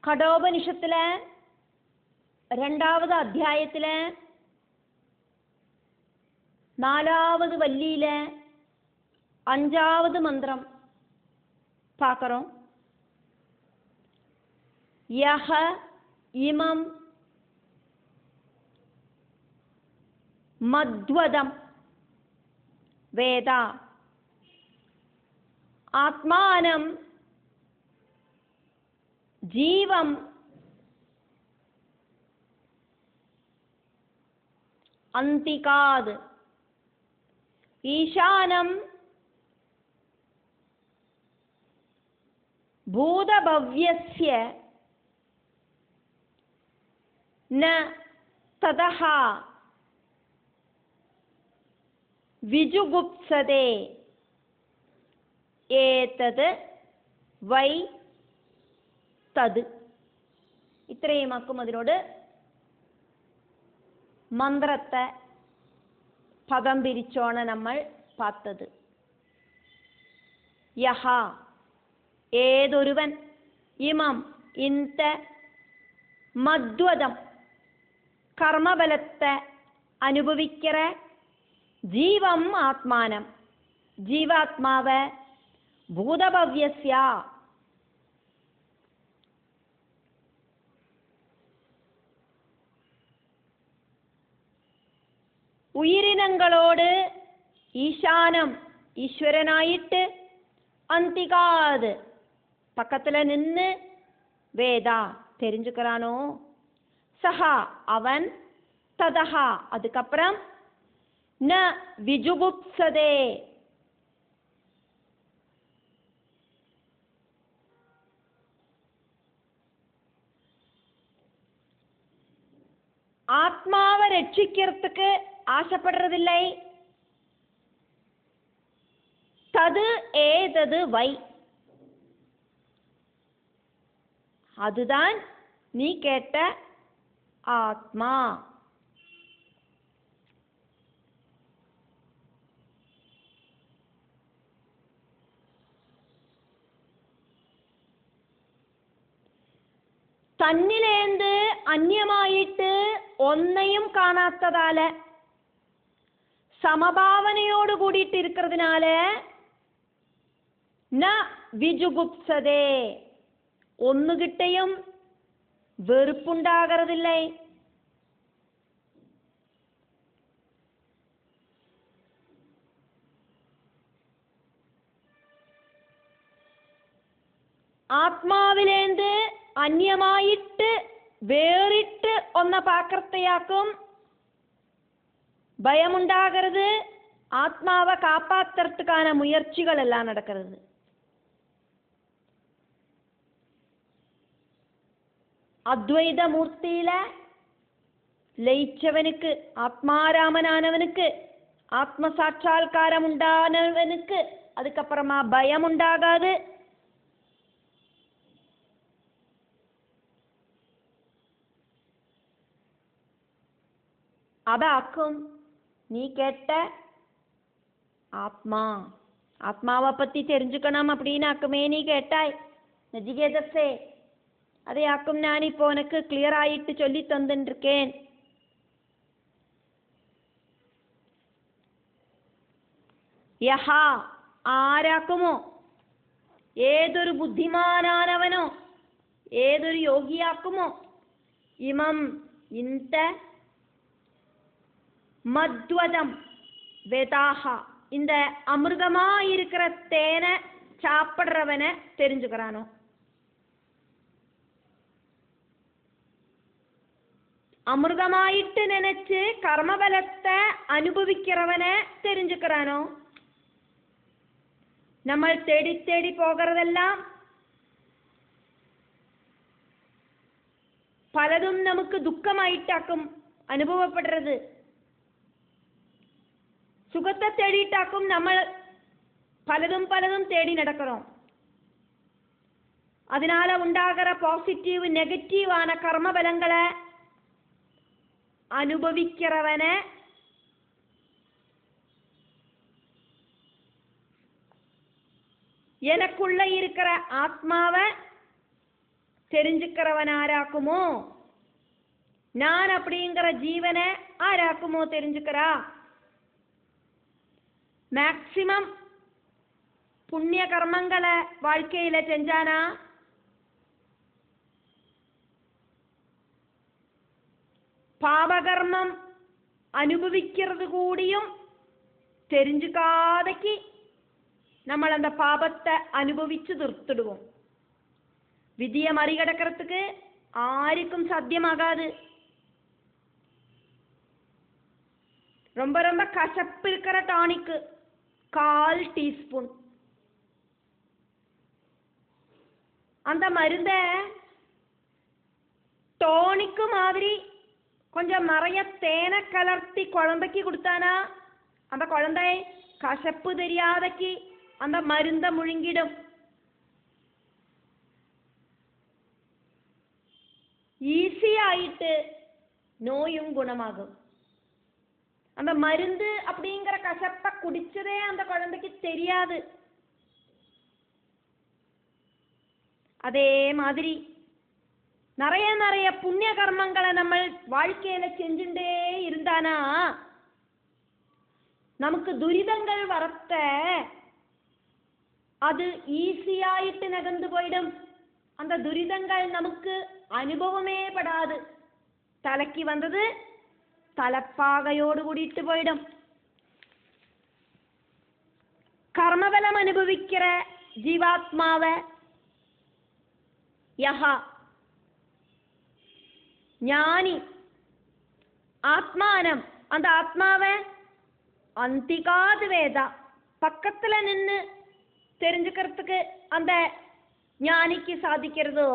കഠോപനിഷത്തിലെ 2ാമത് അധ്യായത്തിലെ 4ാவது വല്ലിയിലെ 5ാவது മന്ത്രം பார்க்கறோம். யஹ இமம் மத்வதம் வேத ஆத்மானம் ஜீவம் அந்திகாத் ஈசானம் பூதபவ்யஸ்ய ந ததஹ விஜுகுப்சதே ஏதத் வை தது. ഇത്രയുമാക്കും അതിനോട് മന്ത്രത്തെ പദം പിരിച്ചോണ് നമ്മൾ പാത്തത്. യഹ ഏതൊരുവൻ ഇമം ഇന്ത മദ്വദം കർമ്മബലത്തെ അനുഭവിക്കറ ജീവം ആത്മാനം ജീവാത്മാവ് ഭൂതഭവ്യസ്യ ഉയിരിനങ്ങളോട് ഈശാനം ഈശ്വരനായിട്ട് അന്തികാത് പക്കത്തില് നിന്ന് വേദ தெரிஞ்சுக்கிறானோ സഹ അവൻ തതഹ അതുക്കപ്പുറം ന വിജുഗുപ്സതേ ஆத்மாவை ரட்சிக்கிறதுக்கு ஆசைப்படுறதில்லை. தது ஏதது வை அதுதான் நீ கேட்ட ஆத்மா. തന്നിലേന്ത് അന്യമായിട്ട് ഒന്നെയും കാണാത്തതാല സമഭാവനയോട് കൂടിയിട്ട് ഇരിക്കുന്നതിനാല ന വിജുഗുപ്സതേ ഒന്നുകിട്ടയും വെറുപ്പുണ്ടാകരുതില്ലേ. ആത്മാവിലേന്ത് അന്യമായിട്ട് വേറിട്ട് ഒന്ന പാക്കർത്തയാക്കും ഭയമുണ്ടാകരുത്. ആത്മാവെ കാപ്പാത്തർത്തുക്കാന മുയற்சிകളെല്ലാം നടക്കരുത്. അദ്വൈതമൂർത്തിയിലെ ലയിച്ചവനുക്ക് ആത്മാരാമനാനവനുക്ക് ആത്മസാക്ഷാത്കാരം ഉണ്ടാനവനുക്ക് അതുക്കപ്പുറമാ ഭയമുണ്ടാകാതെ അതാക്കും നീ കേട്ട ஆத்மா. ஆத்மாவை பத்தி தெரிஞ்சுக்கணும் அப்படின்னாக்குமே நீ கேட்டாய் நச்சிகேதஸே, അതെയാക്കും ഞാനിപ്പോ ഉനക്ക് ക്ലിയർ ആയിട്ട് ചൊല്ലി തന്നിരിക്കേൻ. യഹ ആരാക്കുമോ ഏതൊരു ബുദ്ധിമാനാനവനോ ഏതൊരു യോഗിയാക്കുമോ ഇമം ഇന്ത மத்வதம் வேதாஹ இந்த அமிர்தமா இருக்கிற தேனை சாப்பிடுறவனை தெரிஞ்சுக்கிறானோ. அமிர்தமாயிட்டு நினைச்சு கர்மபலத்தை அனுபவிக்கிறவனை தெரிஞ்சுக்கிறானோ. നമ്മൾ തേടി തേടി പോകறതെല്ലാം പലതും നമുക്ക് ദുഃഖമായിട്ടാക്കും അനുഭവപ്പെടുறது. സുഖത്തെ തേടിയിട്ടാക്കും നമ്മൾ പലതും പലതും തേടി നടக்கிறோம். அதனால ഉണ്ടാകുற പോസിറ്റീവ് നെഗറ്റീവ് ആന കർമ്മബലങ്ങളെ അനുഭവിக்கிறവനെ எனக்குள்ள இருக்கிற ஆத்மாவை தெரிஞ்சுக்கிறவன் ஆராக்குமோ, நான் அப்படிங்கிற ஜீவனை ஆராக்குமோ தெரிஞ்சுக்கிறா. மேக்சிமம் புண்ணிய கர்மங்களை வாழ்க்கையில செஞ்சானா, பாபகர்மம் அனுபவிக்கிறது கூடியும் தெரிஞ்சுக்காதக்கு നമ്മൾ அந்த பாபத்தை அனுபவிச்சு തീർത്തിടുவோம். விதியை மறிகடக்கிறதுக்கு ஆருக்கும் சாத்தியமாகாது. ரொம்ப ரொம்ப கசப்பு இருக்கிற டானிக்கு 1/4 டீஸ்பூன் அந்த மருந்தை டானிக்கு மாதிரி கொஞ்சம் நிறைய தேனை கலர்த்தி குழந்தைக்கு கொடுத்தானா, அந்த குழந்தை கசப்பு தெரியாதக்கு அந்த மருந்தை முழுங்கிடும். ஈஸியாயிட்டு நோயும் குணமாகும். அந்த மருந்து அப்படிங்கிற கசப்பை குடிச்சதே அந்த குழந்தைக்கு தெரியாது. அதே மாதிரி நிறைய நிறைய புண்ணிய கர்மங்களை நம்ம வாழ்க்கையில செஞ்சுட்டே இருந்தானா நமக்கு துரிதங்கள் வரத்த அது ஈஸியாயிட்டு நகர்ந்து போயிடும். அந்த துரிதங்கள் நமக்கு அனுபவமே படாது. தலைக்கு வந்தது തലപ്പാകയോട് കൂടിയിട്ട് പോയിടും. കർമ്മബലം അനുഭവിக்கிற ജീവാത്മാവ യഹ ஞானி ஆத்மானம், அந்த ஆத்மாவை அந்திகாது வேதா பக்கத்துல நின்று தெரிஞ்சுக்கிறதுக்கு அந்த ஞானிக்கு சாதிக்கிறதோ,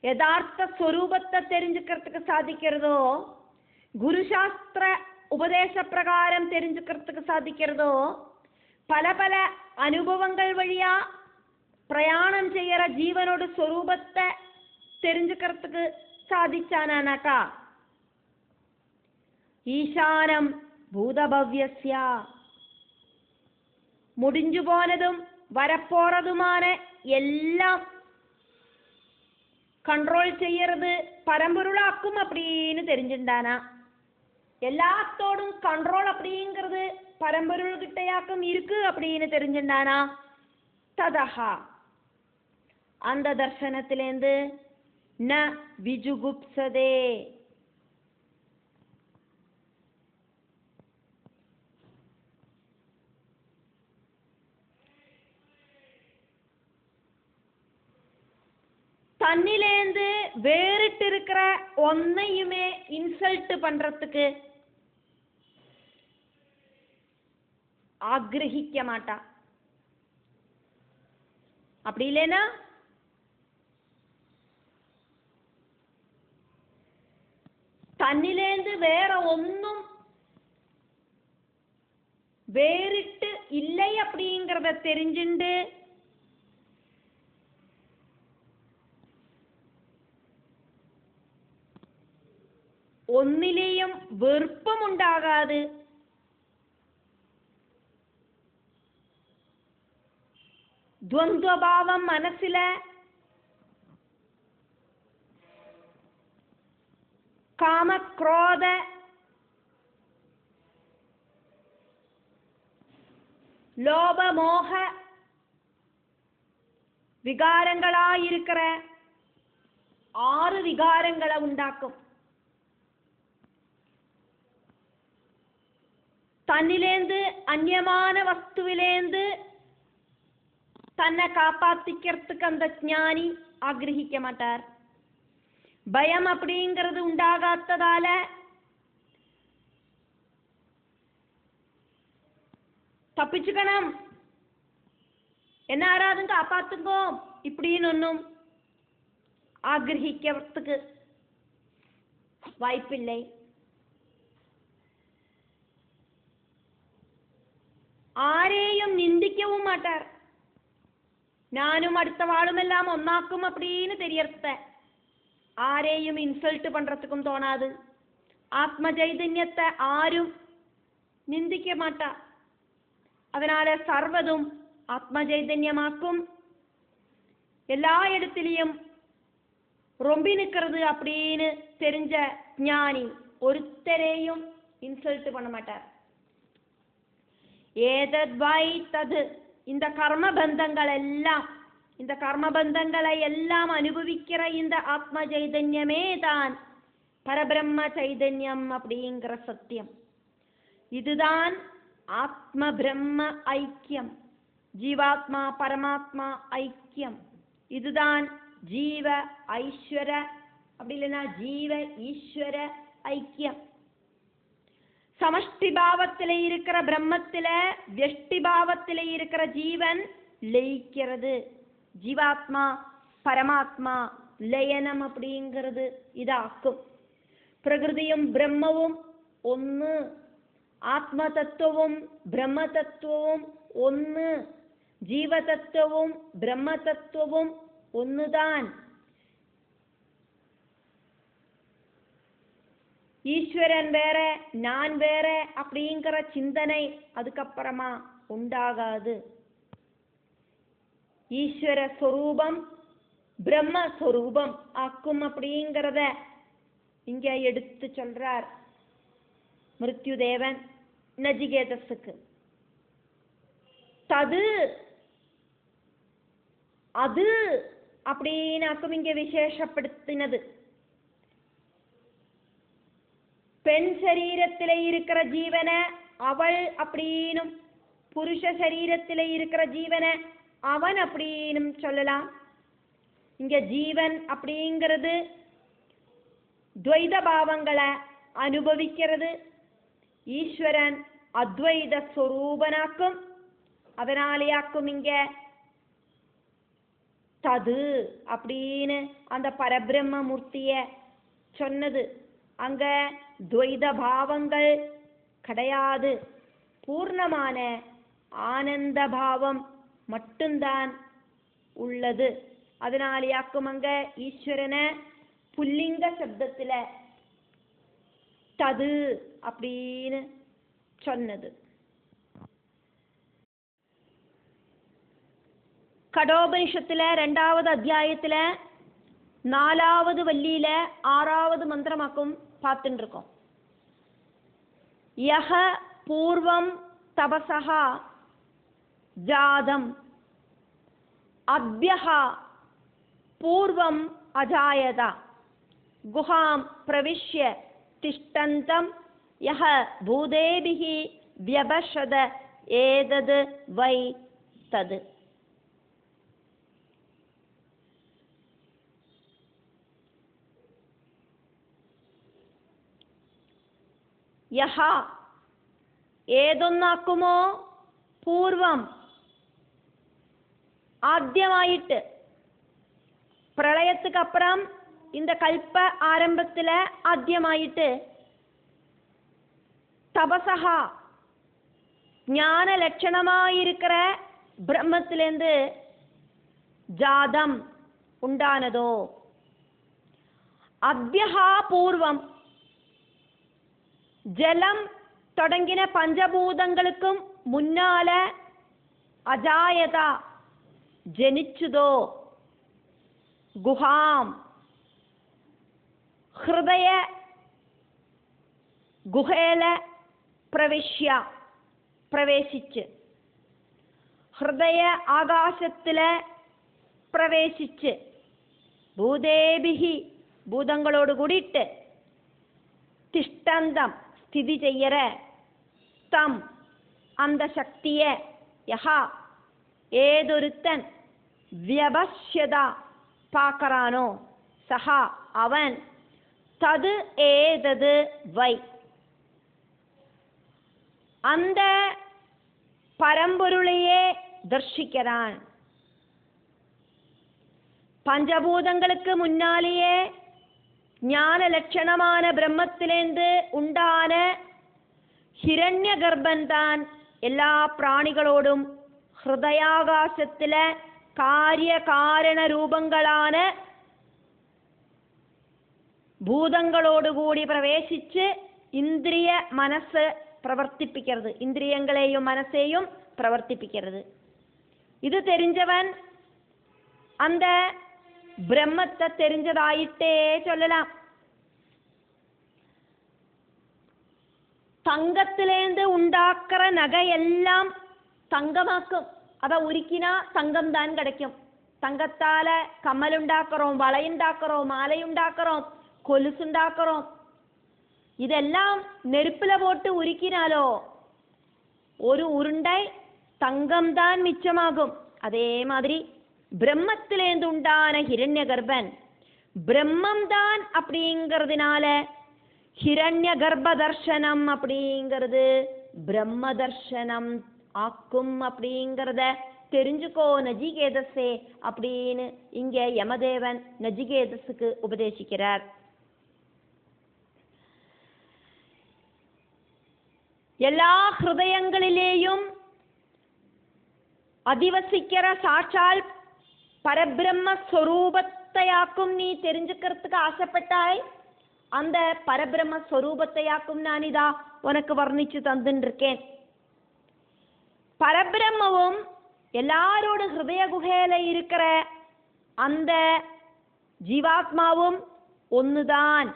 யதார்த்த ஸ்வரூபத்தை தெரிஞ்சுக்கிறதுக்கு சாதிக்கிறதோ, குருசாஸ்திர உபதேச பிரகாரம் தெரிஞ்சுக்கிறதுக்கு சாதிக்கிறதோ, பல பல அனுபவங்கள் வழியா பிரயாணம் செய்யற ஜீவனோட ஸ்வரூபத்தை தெரிஞ்சுக்கிறதுக்கு சாதிச்சானாக்கா ஈசானம் பூதபவ்யஸ்ய முடிஞ்சு போனதும் வரப்போறதுமான எல்லாம் கண்ட்ரோல் செய்யறது பரம்பொருளாக்கும் அப்படின்னு தெரிஞ்சுட்டானா. எல்லாத்தோடும் கண்ட்ரோல் அப்படிங்கிறது பரம்பொருள் கிட்டையாக்கும் இருக்கு அப்படின்னு தெரிஞ்சுட்டானா. ததஹா அந்த தர்சனத்திலேந்து ந விஜுகுப்சதே தன்னிலேந்து வேறிட்டு இருக்கிற ஒன்னையுமே இன்சல்ட் பண்றதுக்கு ஆக்ரஹிக்க மாட்டா. அப்படி இல்லைன்னா தன்னிலேந்து வேற ஒன்னும் வேறிட்டு இல்லை அப்படிங்கிறத தெரிஞ்சுண்டு ഒന്നിലെയും വെറുപ്പമുണ്ടാകാതെ ദ്വന്ദ്വഭാവം മനസ്സിലെ കാമക്രോധ ലോഭമോഹ വികാരങ്ങളായിരിக்கிற 6 വികാരങ്ങളെ ഉണ്ടാക്കും. தன்னிலேந்து அந்நியமான வஸ்துவிலேந்து தன்னை காப்பாத்திக்கிறதுக்கு அந்த ஞானி ஆக்ரஹிக்க மாட்டார். பயம் அப்படிங்கிறது உண்டாகாததால தப்பிச்சுக்கணும், என்ன ஆறாதுங்க காப்பாத்துங்கோ இப்படின்னு ஒன்னும் ஆக்ரஹிக்கிறதுக்கு வாய்ப்பில்லை. ആരെയും നിന്ദിക്കവും മാട്ടാർ. ഞാനും അടുത്ത വാളുമെല്ലാം ഒന്നാക്കും அப்படின்னு தெரியறத ആരെയും ഇൻസൾട്ട് பண்றதுக்கும் தோணாது. ஆத்ம ചൈതന്യത്തെ ആരും നിന്ദിக்க மாட்டா. அதனால சர்வதும் ஆத்ம ചൈതന്யமாக்கும். எல்லா இடத்திலும் ரொம்பி நிற்கிறது அப்படின்னு தெரிஞ்ச ஞானி ஒருத்தரையும் இன்சல்ட் பண்ண மாட்டார். ஏதத்வை தது, இந்த கர்மபந்தங்களை எல்லாம் அனுபவிக்கிற இந்த ஆத்ம சைதன்யமே தான் பரபிரம்ம சைதன்யம் அப்படிங்கிற சத்தியம். இதுதான் ஆத்ம பிரம்ம ஐக்கியம், ஜீவாத்மா பரமாத்மா ஐக்கியம். இதுதான் ஜீவ ஐஸ்வர, அப்படி இல்லைன்னா ஜீவ ஈஸ்வர ஐக்கியம். சமஷ்டி பாவத்திலே இருக்கிற பிரம்மத்தில வெஷ்டி பாவத்திலே இருக்கிற ஜீவன் லயிக்கிறது. ஜீவாத்மா பரமாத்மா லயனம் அப்படிங்கிறது இதாக்கும். பிரகிருதியும் பிரம்மவும் ஒன்று, ஆத்ம தத்துவம் பிரம்ம தத்துவம் ஒன்று, ஜீவ தத்துவம் பிரம்ம தத்துவம் ஒன்றுதான். ஈஸ்வரன் வேற நான் வேற அப்படிங்கிற சிந்தனை அதுக்கப்புறமா உண்டாகாது. ஈஸ்வர ஸ்வரூபம் பிரம்மஸ்வரூபம் ஆக்கும் அப்படிங்கிறத இங்க எடுத்து சொல்றார் மிருத்யுதேவன் நஜிகேதஸுக்கு. தது அது அப்படின்னாக்கும் இங்க விசேஷப்படுத்தினது. பெண் சரீரத்திலே இருக்கிற ஜீவன அவள் அப்படின்னும், புருஷ சரீரத்திலே இருக்கிற ஜீவன அவன் அப்படின்னும் சொல்லலாம். இங்க ஜீவன் அப்படிங்கிறது துவைத பாவங்களை அனுபவிக்கிறது. ஈஸ்வரன் அத்வைத ஸ்வரூபனாக்கும். அதனாலேயாக்கும் இங்க தது அப்படின்னு அந்த பரபிரம்ம மூர்த்திய சொன்னது. அங்க துவைத பாவங்கள் கிடையாது, பூர்ணமான ஆனந்த பாவம் மட்டும்தான் உள்ளது. அதனாலேயாக்கும் அங்க ஈஸ்வரனை புல்லிங்க சப்தத்துல தது அப்படின்னு சொன்னது. கடோபனிஷத்துல 2வது அத்தியாயத்துல 4வது வள்ளியில 6வது மந்திரமாக்கும் பார்த்துட்டு இருக்கோம். யஹ பூர்வம் தபசஹா ஜாதம் அப்யஹா பூர்வம் அஜாயதா குஹாம் பிரவிஷ்ய திஷ்டந்தம் யஹ பூதேபிஹி வ்யபஷத ஏதது வை தது. யஹா ഏതൊന്നാക്കുമോ പൂർവം ആദ്യമായിട്ട് പ്രളയத்துக்கு அப்புறம் இந்த கல்ப ஆரம்பத்துல ஆദ്യമായിട്ട് தபசஹா ஞான லட்சணமாயிருக்கிற பிரம்மத்திலேருந்து ஜாதம் உண்டானதோ, அப்யஹா பூர்வம் ஜலம் தொடங்கின பஞ்சபூதங்களுக்கும் முன்னால அஜாயதா ஜனிச்சுதோ, குஹாம் ஹிருதய குஹேல பிரவேசிச்சு ஹிருதய ஆகாசத்துல பிரவேசிச்சு பூதேபிஹி பூதங்களோடு கூடிட்டு திஷ்டந்தம் ஸ்திதி செய்யற தம் அந்த சக்திய யஹா ஏதொருத்தன் வியபஷ்யதா பார்க்கறானோ சஹா அவன் தது ஏதது வை அந்த பரம்பொருளையே தர்ஷிக்கிறான். பஞ்சபூதங்களுக்கு முன்னாலேயே ஞான லட்சணமான பிரம்மத்திலேந்து உண்டான ஹிரண்ய கர்ப்பன் தான் எல்லா பிராணிகளோடும் ஹிருதயாகாசத்துல காரிய காரண ரூபங்களான பூதங்களோடு கூடி பிரவேசிச்சு இந்திரிய மனசு பிரவர்த்திப்பிக்கிறது, இந்திரியங்களையும் மனசையும் பிரவர்த்திப்பிக்கிறது. இது தெரிஞ்சவன் அந்த பிரம்மத்தை தெரிஞ்சதாயிட்டே சொல்லலாம். தங்கத்திலேந்து உண்டாக்குற நகையெல்லாம் தங்கமாக்கும். அதை உருக்கினா தங்கம் தான் கிடைக்கும். தங்கத்தால கம்மல் உண்டாக்குறோம், வளையுண்டாக்குறோம், மாலையுண்டாக்குறோம், கொலுசுண்டாக்குறோம். இதெல்லாம் நெருப்புல போட்டு உருக்கினாலோ ஒரு உருண்டை தங்கம் தான் மிச்சமாகும். அதே மாதிரி பிரம்மத்திலேந்து உண்டான ஹிரண்ய கர்ப்பன் பிரம்மம் தான் அப்படிங்கிறதுனால ஹிரண்ய கர்ப்ப தர்சனம் அப்படிங்கிறது பிரம்ம தர்சனம் ஆக்கும் அப்படிங்கிறத தெரிஞ்சுக்கோ நஜிகேதஸே அப்படின்னு இங்க யமதேவன் நஜிகேதஸுக்கு உபதேசிக்கிறார். எல்லா ஹிருதயங்களிலேயும் அதிவசிக்கிற சாட்சால் பரபிரம்ம ஸ்வரூபத்தையாக்கும் நீ தெரிஞ்சுக்கிறதுக்கு ஆசைப்பட்டாய். அந்த பரபிரம்ம ஸ்வரூபத்தையாக்கும் நான் இதா உனக்கு வர்ணிச்சு தந்துன்னு இருக்கேன். பரபிரம்மவும் எல்லாரோட ஹிருதய குகையில இருக்கிற அந்த ஜீவாத்மாவும் ஒன்னுதான்.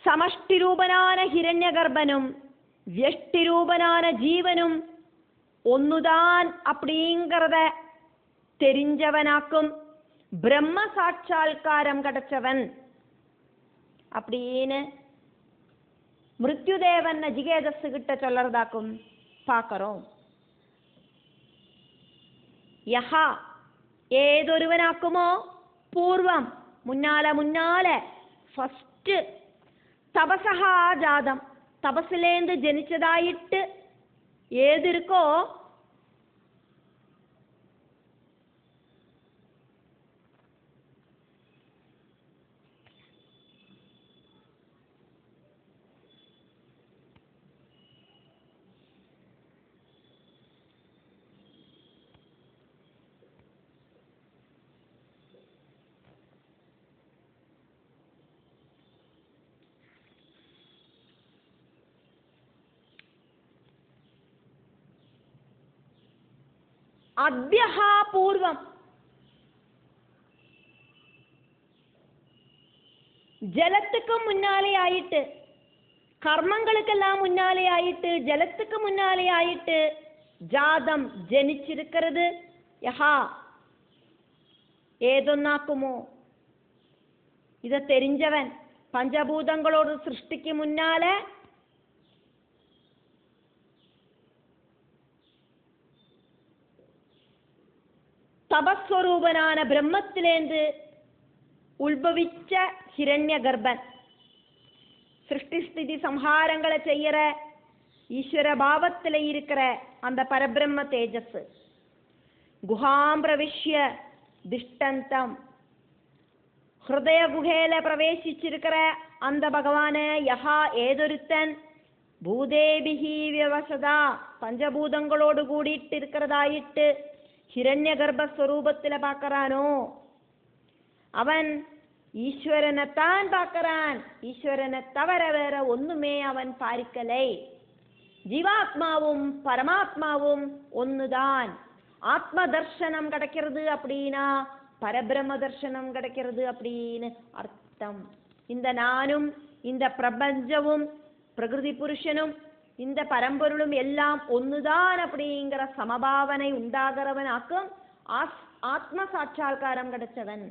സമഷ്ടി രൂപനാന ഹിരണ്യഗർഭനും വ്യഷ്ടി രൂപനാന ജീവനും ഒന്നുതാൻ அப்படிங்கறத தெரிஞ்சவனாக்கும் பிரம்ம சாட்சா்காரம் கிடைச்சவன் அப்படின்னு மிருத்யுதேவன் நஜிகேதஸ் கிட்ட சொல்லறதாக்கும் பார்க்கறோம். യഹ ഏതൊരുവനാക്കുമോ പൂർവം മുന്നാലെ ഫസ്റ്റ് തപസഹ ജാതം തപസ്സിലേന്ത് ജനിച്ചതായിട്ട് ഏതിരിക്കോ അഭ്യഹ പൂർവം ജലത്തുക്ക് മുന്നാലെ ആയിട്ട് കർമ്മങ്ങൾക്കെല്ലാം മുന്നാലെ ആയിട്ട് ജലത്തുക്ക് മുന്നാലെ ആയിട്ട് ജാതം ജനിച്ചിരിക്കുന്നത് യഹ ഏതൊന്നാക്കുമോ ഇത് തെരിഞ്ഞവൻ പഞ്ചഭൂതങ്ങളോട് സൃഷ്ടിക്ക് മുന്നാലെ തപസ്വരൂപനാன பிரம்மத்திலேந்து உள்பவிச்ச ஹிரண்ய கர்ப்பன் சிருஷ்டி ஸ்திதி சம்ஹாரங்களை செய்யற ஈஸ்வர பாவத்தில் இருக்கிற அந்த பரபிரம்ம தேஜஸ் குஹாம் பிரவிஷ்ய திஷ்டந்தம் ஹிருதய குஹேல பிரவேசிச்சிருக்கிற அந்த பகவான யஹா ஏதொருத்தன் பூதேபிஹி வியவசதா பஞ்சபூதங்களோடு கூடிட்டு இருக்கிறதாயிட்டு ஹிரண்யகர்ப்பஸ்வரூபத்தில் பார்க்கறானோ அவன் ஈஸ்வரனைத்தான் பார்க்கறான். ஈஸ்வரனை தவிர வேற ஒண்ணுமே அவன் பார்க்கலை. ஜீவாத்மாவும் பரமாத்மாவும் ஒண்ணுதான். ஆத்ம தர்சனம் கிடைக்கிறது அப்படின்னா பரபிரம்ம தர்சனம் கிடைக்கிறது அப்படின்னு அர்த்தம். இந்த நானும் இந்த பிரபஞ்சமும் பிரகிருதி புருஷனும் இந்த பரம்பொருளும் எல்லாம் ஒன்னுதான் அப்படிங்கிற சமபாவனை உண்டாகிறவனாக்கும் ஆத்ம சாட்சா்காரம் கிடைச்சவன்.